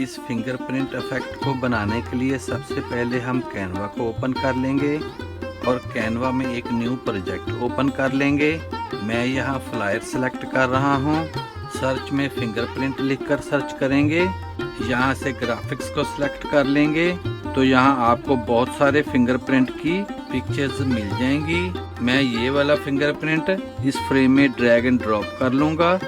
इस fingerprint effect को बनाने के लिए सबसे पहले हम कैनवा को ओपन कर लेंगे और कैनवा में एक न्यू प्रोजेक्ट ओपन कर लेंगे। मैं यहाँ फ्लायर सेलेक्ट कर रहा हूँ। सर्च में फिंगरप्रिंट लिखकर सर्च करेंगे। यहाँ से ग्राफिक्स को सिलेक्ट कर लेंगे तो यहाँ आपको बहुत सारे फिंगरप्रिंट की पिक्चर्स मिल जाएंगी। मैं ये वाला फिंगरप्रिंट इस फ्रेम में ड्रैग एंड ड्रॉप कर लूँगा।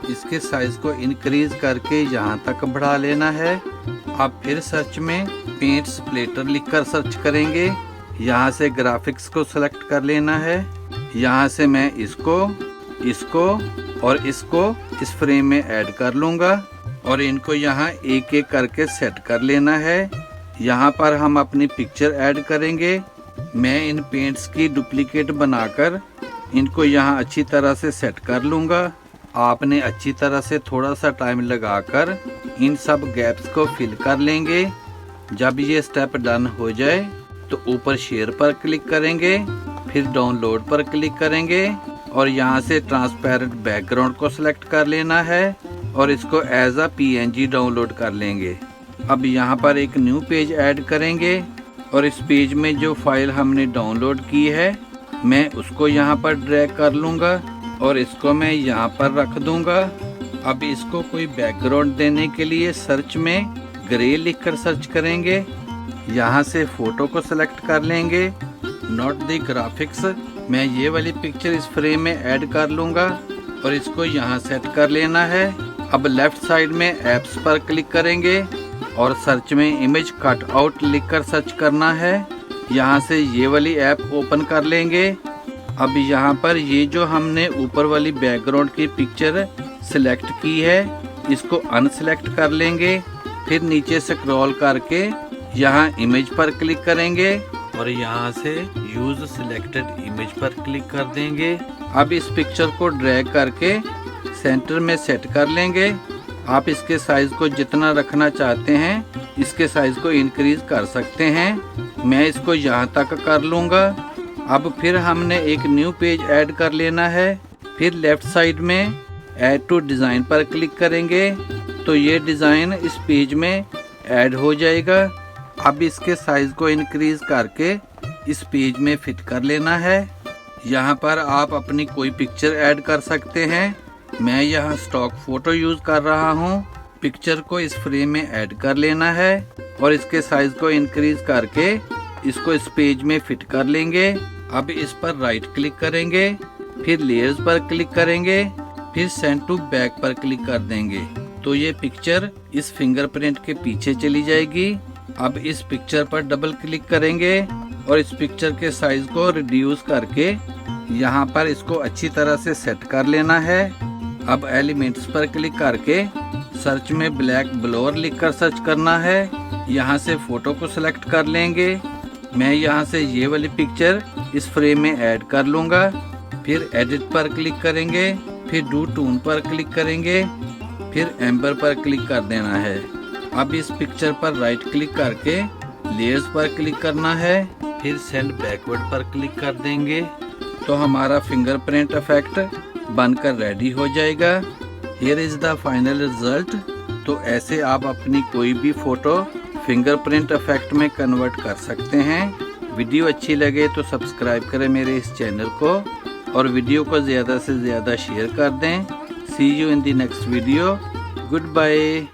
इसके साइज को इंक्रीज करके यहाँ तक बढ़ा लेना है। अब फिर सर्च में पेंट स्प्लिटर लिखकर सर्च करेंगे। यहाँ से ग्राफिक्स को सिलेक्ट कर लेना है। यहाँ से मैं इसको और इसको इस फ्रेम में ऐड कर लूँगा और इनको यहाँ एक एक करके सेट कर लेना है। यहाँ पर हम अपनी पिक्चर ऐड करेंगे। मैं इन पेंट्स की डुप्लीकेट बनाकर इनको यहाँ अच्छी तरह से सेट कर लूँगा। आपने अच्छी तरह से थोड़ा सा टाइम लगाकर इन सब गैप्स को फिल कर लेंगे। जब ये स्टेप डन हो जाए तो ऊपर शेयर पर क्लिक करेंगे, फिर डाउनलोड पर क्लिक करेंगे और यहाँ से ट्रांसपेरेंट बैकग्राउंड को सिलेक्ट कर लेना है और इसको एज अ PNG डाउनलोड कर लेंगे। अब यहाँ पर एक न्यू पेज ऐड करेंगे और इस पेज में जो फाइल हमने डाउनलोड की है मैं उसको यहाँ पर ड्रैग कर लूँगा और इसको मैं यहाँ पर रख दूँगा। अब इसको कोई बैकग्राउंड देने के लिए सर्च में ग्रे लिखकर सर्च करेंगे। यहाँ से फोटो को सिलेक्ट कर लेंगे, नॉट द ग्राफिक्स। मैं ये वाली पिक्चर इस फ्रेम में ऐड कर लूँगा और इसको यहाँ सेट कर लेना है। अब लेफ्ट साइड में एप्स पर क्लिक करेंगे और सर्च में इमेज कट आउट लिखकर सर्च करना है। यहाँ से ये वाली ऐप ओपन कर लेंगे। अब यहाँ पर ये जो हमने ऊपर वाली बैकग्राउंड की पिक्चर सिलेक्ट की है इसको अनसिलेक्ट कर लेंगे। फिर नीचे स्क्रॉल करके यहाँ इमेज पर क्लिक करेंगे और यहाँ से यूज सिलेक्टेड इमेज पर क्लिक कर देंगे। अब इस पिक्चर को ड्रैग करके सेंटर में सेट कर लेंगे। आप इसके साइज को जितना रखना चाहते हैं इसके साइज को इंक्रीज कर सकते हैं। मैं इसको यहाँ तक कर लूँगा। अब फिर हमने एक न्यू पेज ऐड कर लेना है। फिर लेफ्ट साइड में ऐड टू डिज़ाइन पर क्लिक करेंगे तो ये डिज़ाइन इस पेज में ऐड हो जाएगा। अब इसके साइज को इंक्रीज करके इस पेज में फिट कर लेना है। यहाँ पर आप अपनी कोई पिक्चर ऐड कर सकते हैं। मैं यहाँ स्टॉक फोटो यूज कर रहा हूँ। पिक्चर को इस फ्रेम में ऐड कर लेना है और इसके साइज को इंक्रीज करके इसको इस पेज में फिट कर लेंगे। अब इस पर राइट क्लिक करेंगे, फिर लेयर्स पर क्लिक करेंगे, फिर सेंड टू बैक पर क्लिक कर देंगे तो ये पिक्चर इस फिंगरप्रिंट के पीछे चली जाएगी। अब इस पिक्चर पर डबल क्लिक करेंगे और इस पिक्चर के साइज को रिड्यूस करके यहाँ पर इसको अच्छी तरह से सेट कर लेना है। अब एलिमेंट्स पर क्लिक करके सर्च में ब्लैक ब्लोर लिखकर सर्च करना है। यहाँ से फोटो को सिलेक्ट कर लेंगे। मैं यहाँ से ये वाली पिक्चर इस फ्रेम में ऐड कर लूँगा। फिर एडिट पर क्लिक करेंगे, फिर डू टून पर क्लिक करेंगे, फिर एम्बर पर क्लिक कर देना है। अब इस पिक्चर पर राइट क्लिक करके लेयर्स पर क्लिक करना है, फिर सेंड बैकवर्ड पर क्लिक कर देंगे तो हमारा फिंगरप्रिंट इफेक्ट बनकर रेडी हो जाएगा। Here is the final result. तो ऐसे आप अपनी कोई भी फोटो फिंगरप्रिंट इफेक्ट में कन्वर्ट कर सकते हैं। वीडियो अच्छी लगे तो सब्सक्राइब करें मेरे इस चैनल को और वीडियो को ज़्यादा से ज़्यादा शेयर कर दें। See you in the next video. Good bye.